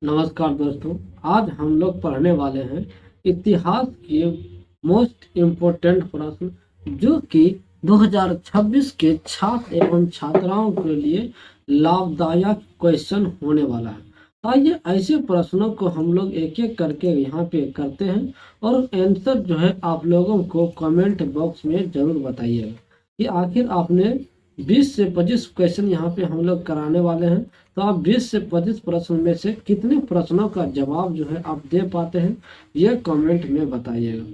नमस्कार दोस्तों। आज हम लोग पढ़ने वाले हैं इतिहास के मोस्ट इम्पोर्टेंट प्रश्न जो कि 2026 के छात्र एवं छात्राओं के लिए लाभदायक क्वेश्चन होने वाला है। आइए ऐसे प्रश्नों को हम लोग एक एक करके यहाँ पे करते हैं और आंसर जो है आप लोगों को कमेंट बॉक्स में जरूर बताइएगा कि आखिर आपने 20 से 25 क्वेश्चन यहाँ पे हम लोग कराने वाले हैं। तो आप 20 से 25 प्रश्न में से कितने प्रश्नों का जवाब जो है आप दे पाते हैं, ये कमेंट में बताइएगा।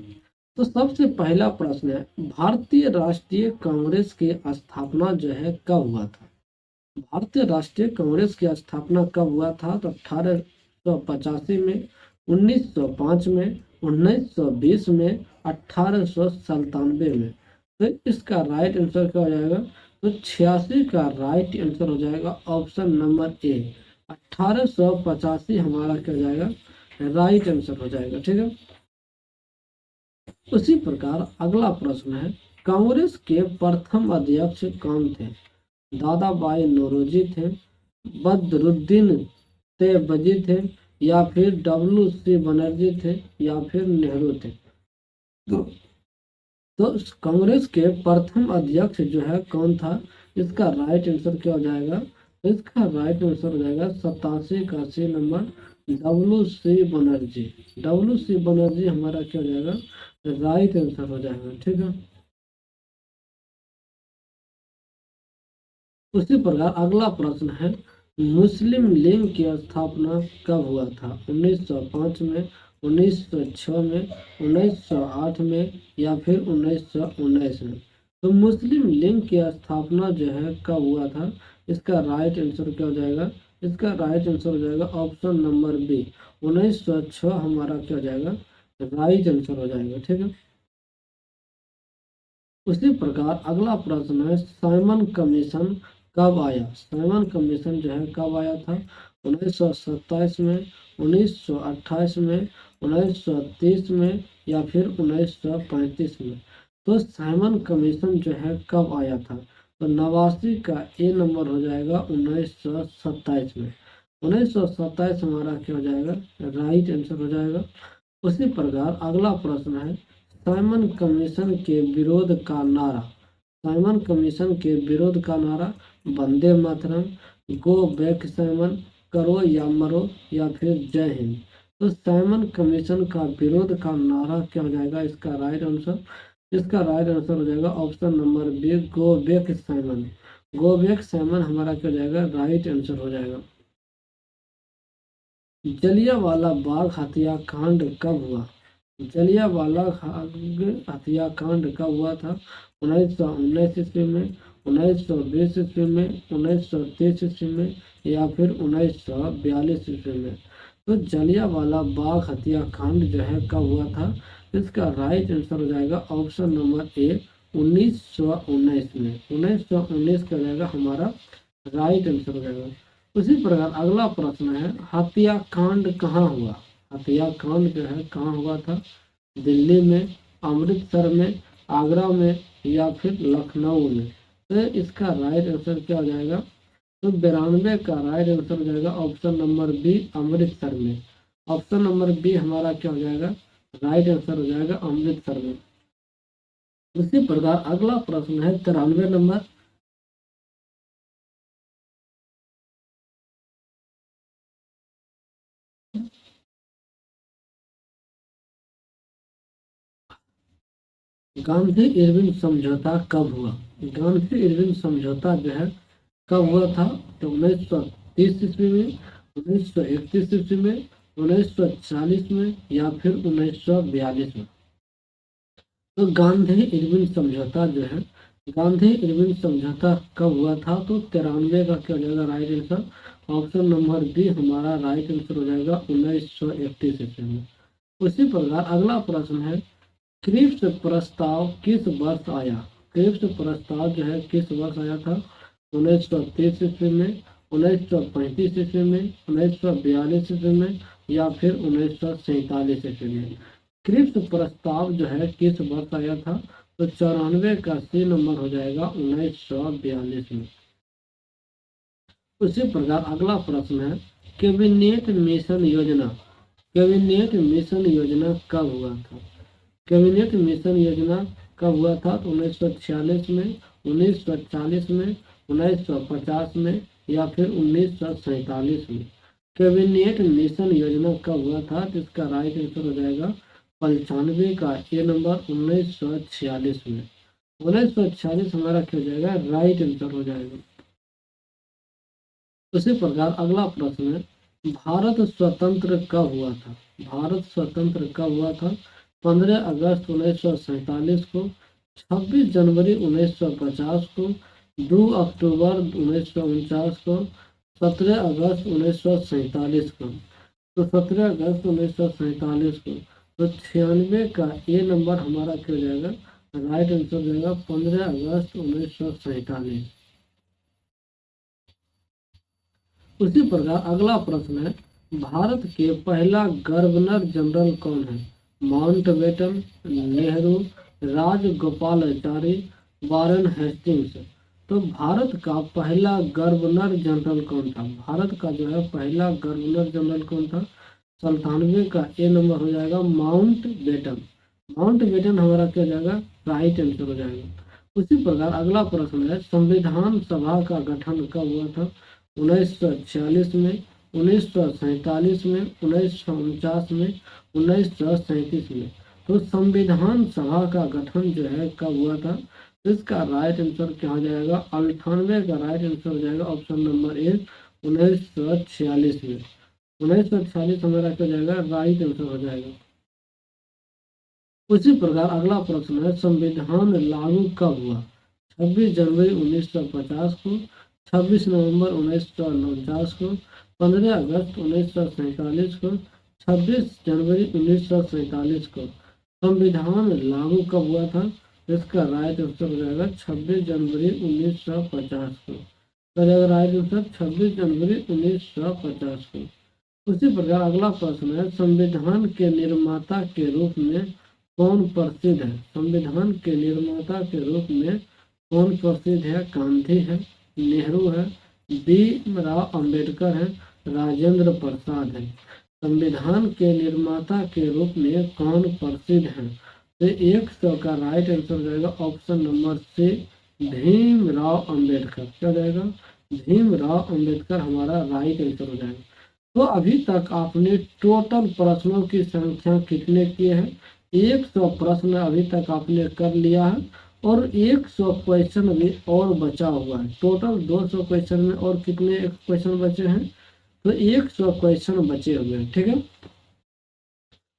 तो सबसे पहला प्रश्न है, भारतीय राष्ट्रीय कांग्रेस की स्थापना जो है कब हुआ था? भारतीय राष्ट्रीय कांग्रेस की स्थापना कब हुआ था? तो 1885 में, 1905 में, 1920 में, 1897 में। तो इसका राइट आंसर क्या हो जाएगा? तो 86 का राइट आंसर हो जाएगा ऑप्शन नंबर ए। 1885 हमारा क्या हो जाएगा? राइट आंसर हो जाएगा। ठीक है। उसी प्रकार अगला प्रश्न है, कांग्रेस के प्रथम अध्यक्ष कौन थे? दादा भाई नौरोजी थे, बदरुद्दीन तैयबजी थे, या फिर WC बनर्जी थे, या फिर नेहरू थे। तो कांग्रेस के प्रथम अध्यक्ष जो है कौन था? इसका राइट आंसर क्या हो जाएगा? इसका राइट आंसर हो जाएगा 87 का C number WC Banerjee. WC Banerjee हमारा क्या हो जाएगा? राइट आंसर हो जाएगा। ठीक है। उसी प्रकार अगला प्रश्न है, मुस्लिम लीग की स्थापना कब हुआ था? 1905 में, 1906 में, 1908 में, या फिर 1919 में। तो मुस्लिम लीग की स्थापना जो है कब हुआ था? इसका राइट आंसर क्या हो जाएगा? इसका राइट आंसर हो जाएगा ऑप्शन नंबर बी, 1906 हमारा क्या हो जाएगा? राइट आंसर हो जाएगा। ठीक है। उसी प्रकार अगला प्रश्न है, साइमन कमीशन कब आया? साइमन कमीशन जो है कब आया था? 1927 में, 1928 में, 1930 में, या फिर 1935 में। तो साइमन कमीशन जो है कब आया था? तो 89 का ए नंबर हो जाएगा 1927 में। 1927 हमारा क्या हो जाएगा? राइट आंसर हो जाएगा। उसी प्रकार अगला प्रश्न है, साइमन कमीशन के विरोध का नारा। साइमन कमीशन के विरोध का नारा वंदे मातरम, गो बैक साइमन, करो या मरो, या फिर जय हिंद। तो साइमन कमीशन का विरोध का नारा क्या हो जाएगा? इसका राइट आंसर, इसका राइट आंसर हो जाएगा option number B, go back Simon. Go back Simon हमारा क्या हो जाएगा? राइट आंसर हो जाएगा। जलियांवाला बाग हत्याकांड कब हुआ? जलियांवाला बाग हत्याकांड कब हुआ था? 1919 ईस्वी में, 1920 ईस्वी में, 1930 ईस्वी में, या फिर 1942 ईस्वी में। तो जलियांवाला बाग हत्याकांड जो है कब हुआ था? इसका राइट आंसर हो जाएगा ऑप्शन नंबर ए, 1919 में। 1919 का जाएगा हमारा राइट आंसर हो जाएगा। उसी प्रकार अगला प्रश्न है, हत्याकांड कहाँ हुआ? हत्याकांड जो है कहाँ हुआ था? दिल्ली में, अमृतसर में, आगरा में, या फिर लखनऊ में। तो इसका राइट आंसर क्या हो जाएगा? तो 92 का राइट आंसर हो जाएगा ऑप्शन नंबर बी, अमृतसर में। ऑप्शन नंबर बी हमारा क्या हो जाएगा? राइट आंसर हो जाएगा अमृतसर में। उसी प्रकार अगला प्रश्न है 93 नंबर, गांधी इरविन समझौता कब हुआ? गांधी इरविन समझौता जो है कब हुआ था? तो 1930 ईस्वी में, 1931 ईस्वी में, 1940 में, या फिर 1942 में। तो गांधी इरविन समझौता जो है, गांधी इरविन समझौता कब हुआ था? तो 93 का क्या हो जाएगा right answer? Option number B हमारा राइट आंसर हो जाएगा 1931 ईस्वी में। उसी प्रकार अगला प्रश्न है, क्रिप्स प्रस्ताव किस वर्ष आया? क्रिप्स प्रस्ताव जो है किस वर्ष आया था? 1930 ईस्वी में, 1935 ईस्वी में, 1942 ईस्वी में, या फिर 1947 ईस्वी में। क्रिप्स प्रस्ताव जो है किस वर्ष आया था? तो 94 का सी नंबर हो जाएगा 1942 में। उसी प्रकार अगला प्रश्न है, कैबिनेट मिशन योजना, कैबिनेट मिशन योजना कब हुआ था? कैबिनेट मिशन योजना कब हुआ था? तो 1946 में, 1940 में, 1950 में या फिर 1947 में। कैबिनेट मिशन योजना कब हुआ था? तो इसका राइट आंसर हो जाएगा 95 का ए नंबर 1946 में। 1946 हमारा क्या हो जाएगा? राइट आंसर हो जाएगा। उसी प्रकार अगला प्रश्न है, भारत स्वतंत्र कब हुआ था? भारत स्वतंत्र कब हुआ था? 15 अगस्त 1947 को, 26 जनवरी 1950 को, 2 अक्टूबर 1949 को, 17 अगस्त 1947 को। तो 17 अगस्त 1947 को। तो 96 का ए नंबर हमारा क्या हो जाएगा? राइट आंसर हो जाएगा 15 अगस्त 1947। उसी प्रकार अगला प्रश्न है, भारत के पहला गवर्नर जनरल कौन है? Mountbatten, Nehru, Rajagopalachari, Warren Hastings. तो भारत का पहला गवर्नर जनरल कौन था? भारत का जो है पहला गवर्नर जनरल कौन था? 97 का ए नंबर हो जाएगा माउंटबेटन। माउंटबेटन हमारा क्या हो जाएगा? राइट आंसर हो जाएगा। उसी प्रकार अगला प्रश्न है, संविधान सभा का गठन कब हुआ था? 1946 में, 1947 में, 1949 में, 1937 में। तो संविधान सभा का गठन जो है कब हुआ था? तो इसका राइट आंसर क्या हो जाएगा? 98 का राइट आंसर हो जाएगा ऑप्शन नंबर ए 1946 में। 1946 हमारा क्या हो जाएगा? राइट आंसर हो जाएगा। उसी प्रकार अगला प्रश्न है, संविधान लागू कब हुआ? 26 जनवरी 1950 को, 26 नवंबर 1949 को, 15 अगस्त 1947 को, 26 जनवरी 1947 को। संविधान लागू कब हुआ था? इसका राइट आंसर हो जाएगा 26 जनवरी 1950 को। तो जाएगा राइट आंसर 26 जनवरी 1950 को। उसी प्रकार अगला प्रश्न है, संविधान के निर्माता के रूप में कौन प्रसिद्ध है? संविधान के निर्माता के रूप में कौन प्रसिद्ध है? गांधी है, नेहरू है, भीमराव अंबेडकर है, राजेंद्र प्रसाद है। संविधान के निर्माता के रूप में कौन प्रसिद्ध है? तो 100 का राइट आंसर हो जाएगा option number C Bhimrao Ambedkar. क्या जाएगा? भीमराव अंबेडकर हमारा राइट आंसर हो जाएगा। तो अभी तक आपने टोटल प्रश्नों की संख्या कितने किए हैं? 100 प्रश्न अभी तक आपने कर लिया है और 100 क्वेश्चन अभी और बचा हुआ है। टोटल 200 क्वेश्चन में और कितने क्वेश्चन बचे हैं? तो 100 क्वेश्चन बचे हुए हैं। ठीक है,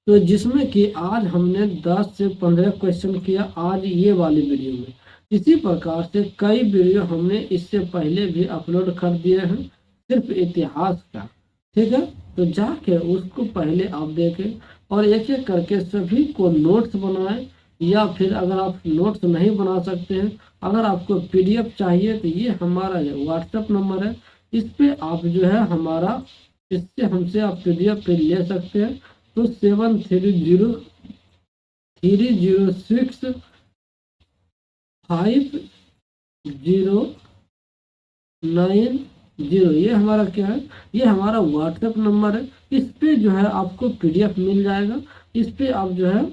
तो जिसमें कि आज हमने 10 से 15 क्वेश्चन किया आज ये वाली वीडियो में। इसी प्रकार से कई वीडियो हमने इससे पहले भी अपलोड कर दिए हैं सिर्फ इतिहास का। ठीक है, तो जाके उसको पहले आप देखें और एक एक करके सभी को नोट्स बनाएं, या फिर अगर आप नोट्स नहीं बना सकते हैं, अगर आपको पीडीएफ चाहिए तो ये हमारा व्हाट्सएप नंबर है, इस पे आप जो है हमारा इससे हमसे आप पीडीएफ पे ले सकते हैं। तो 73065090 ये हमारा क्या है? ये हमारा व्हाट्सएप नंबर है। इस पे जो है आपको पीडीएफ मिल जाएगा। इस पे आप जो है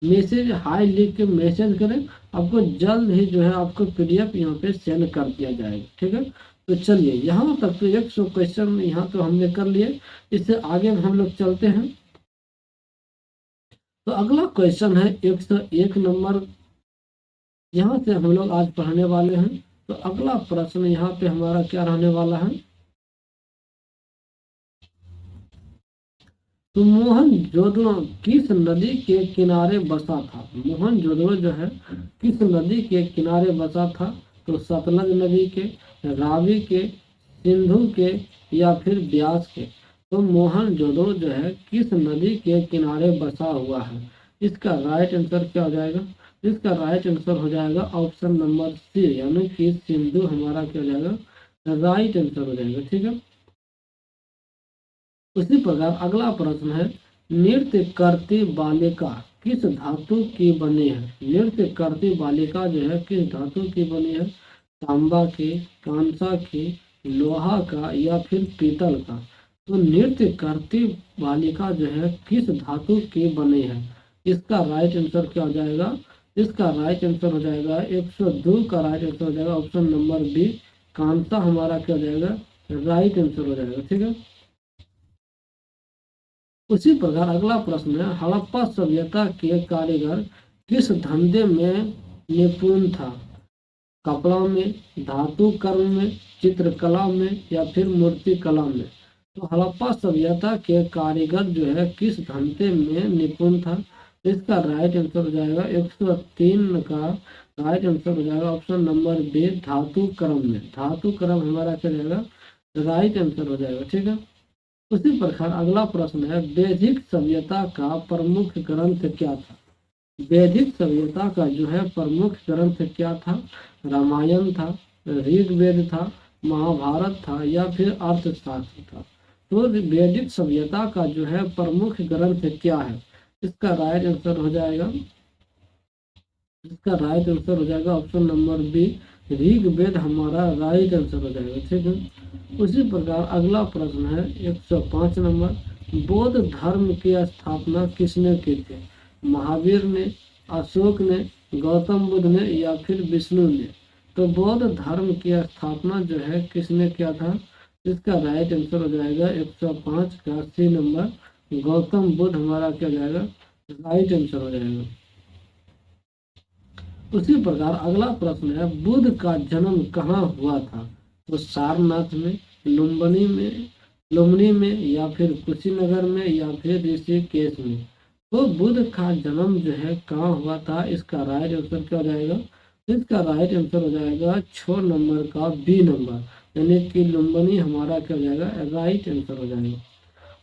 मैसेज हाई लिख के मैसेज करें, आपको जल्द ही जो है आपको पीडीएफ यहाँ पे सेंड कर दिया जाएगा। ठीक है, तो चलिए यहाँ तक तो 100 क्वेश्चन यहाँ तो हमने कर लिए। इससे आगे हम लोग चलते हैं। तो अगला क्वेश्चन है 101 नंबर, यहाँ से हम लोग आज पढ़ने वाले हैं। तो अगला प्रश्न यहाँ पे हमारा क्या रहने वाला है? तो मोहनजोदड़ो किस नदी के किनारे बसा था? मोहनजोदड़ो जो है किस नदी के किनारे बसा था? तो सतलज नदी के, रावी के, सिंधु के या फिर ब्यास के। तो मोहनजोदड़ो जो है किस नदी के किनारे बसा हुआ है? इसका राइट आंसर क्या हो जाएगा? इसका राइट आंसर हो जाएगा ऑप्शन नंबर सी, यानी कि सिंधु हमारा क्या हो जाएगा? राइट आंसर हो जाएगा। ठीक है, उसी प्रकार अगला प्रश्न है, नृत्य करती बालिका किस धातु की बनी है? नृत्य करती बालिका जो है किस धातु की बनी है? तांबा की, कांसा की, लोहा का या फिर पीतल का। तो नृत्य करती बालिका जो है किस धातु की बनी है? इसका राइट आंसर क्या हो जाएगा? इसका राइट आंसर हो जाएगा 102 का राइट आंसर हो जाएगा ऑप्शन नंबर बी, कांसा हमारा क्या हो जाएगा? राइट आंसर हो जाएगा। ठीक है। उसी प्रकार अगला प्रश्न है, हड़प्पा सभ्यता के कारीगर किस धंधे में निपुण था? कपड़ा में, धातु कर्म में, चित्रकला में या फिर मूर्ति कला में? तो हड़प्पा सभ्यता के कारीगर जो है किस धंधे में निपुण था? इसका राइट आंसर हो जाएगा 103 का राइट आंसर हो जाएगा ऑप्शन नंबर बी, धातु कर्म में। धातु कर्म हमारा क्या जाएगा? राइट आंसर हो जाएगा। ठीक है। उसी प्रकार अगला प्रश्न है, वैदिक सभ्यता का प्रमुख ग्रंथ क्या था? वैदिक सभ्यता का जो है प्रमुख ग्रंथ क्या था? रामायण था, ऋग्वेद था, महाभारत था या फिर अर्थशास्त्र था? तो वैदिक सभ्यता का जो है प्रमुख ग्रंथ क्या है? इसका राइट आंसर हो जाएगा, इसका राइट आंसर हो जाएगा ऑप्शन नंबर बी, ऋग्वेद हमारा राइट आंसर हो जाएगा। ठीक है। उसी प्रकार अगला प्रश्न है 105 नंबर, बौद्ध धर्म की स्थापना किसने की थी? महावीर ने, अशोक ने, गौतम बुद्ध ने या फिर विष्णु ने? तो बौद्ध धर्म की स्थापना जो है किसने किया था? इसका राइट आंसर हो जाएगा 105 का सी नंबर, गौतम बुद्ध हमारा क्या जाएगा? राइट आंसर हो जाएगा। उसी प्रकार अगला प्रश्न है, बुद्ध का जन्म कहाँ हुआ था? तो सारनाथ में, लुम्बिनी में या फिर कुशीनगर में या फिर ऋषिकेश में? तो बुद्ध का जन्म जो है कहाँ हुआ था? इसका राइट आंसर क्या हो जाएगा? इसका राइट आंसर हो जाएगा 6 नंबर का बी नंबर, यानी कि लुम्बिनी हमारा क्या हो जाएगा? राइट आंसर हो जाएगा।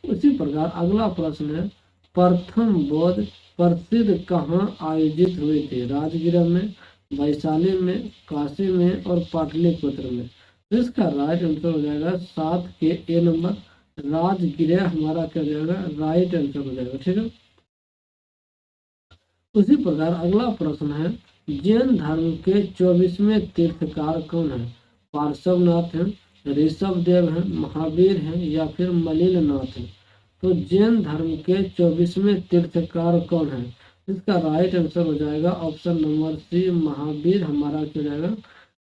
उसी प्रकार अगला प्रश्न है, प्रथम बौद्ध प्रसिद्ध कहाँ आयोजित हुई थी? राजगृह में, वैशाली में, काशी में और पाटलिपुत्र में? तो इसका राइट आंसर हो जाएगा 7 के ए नंबर, राजगृह हमारा क्या हो जाएगा? राइट आंसर हो जाएगा। ठीक है। उसी प्रकार अगला प्रश्न है, जैन धर्म के 24वें तीर्थकार कौन है? पार्श्वनाथ है, ऋषभ देव है, महावीर है या फिर मलिननाथ है? तो जैन धर्म के 24वें तीर्थकार कौन है? इसका राइट आंसर हो जाएगा ऑप्शन नंबर सी, महावीर हमारा क्या जाएगा?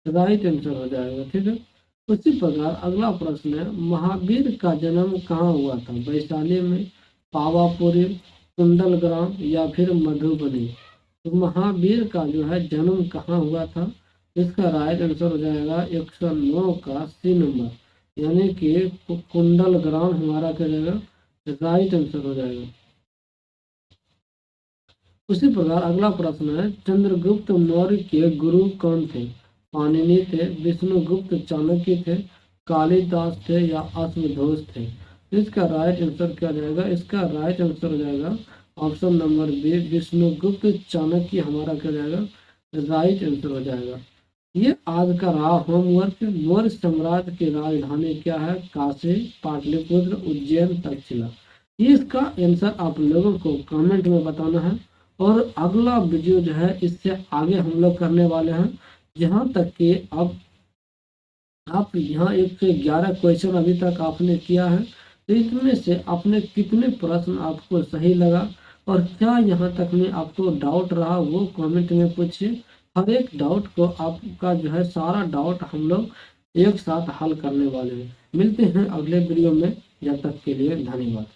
राइट आंसर हो जाएगा। ठीक है। उसी प्रकार अगला प्रश्न है, महावीर का जन्म कहाँ हुआ था? वैशाली में, पावापुरी, कुंडलग्राम या फिर मधुबनी? तो महावीर का जो है जन्म कहाँ हुआ था? इसका राइट आंसर हो जाएगा 109 का सी नंबर, यानी कि कुंडलग्राम हमारा क्या जाएगा? राइट आंसर हो जाएगा। उसी प्रकार अगला प्रश्न है, चंद्रगुप्त मौर्य के गुरु कौन थे? पाणिनि थे, विष्णुगुप्त चाणक्य थे, कालिदास थे या अश्वघोष थे? इसका राइट आंसर क्या जाएगा? इसका राइट आंसर हो जाएगा option number B, Vishnugupta Chanakya हमारा क्या जाएगा? राइट आंसर हो जाएगा। ये आज का रहा होमवर्क। मौर्य साम्राज्य की राजधानी क्या है? काशी, पाटलिपुत्र, उज्जैन, तक्षशिला। इसका आंसर आप लोगों को कमेंट में बताना है। और अगला वीडियो जो है इससे आगे हम लोग करने वाले हैं, जहाँ तक कि आप यहाँ 1 से 11 क्वेश्चन अभी तक आपने किया है, तो इसमें से आपने कितने प्रश्न आपको सही लगा और क्या यहाँ तक में आपको डाउट रहा, वो कमेंट में पूछिए। हर एक डाउट को आपका जो है सारा डाउट हम लोग एक साथ हल करने वाले हैं। मिलते हैं अगले वीडियो में, जब तक के लिए धन्यवाद।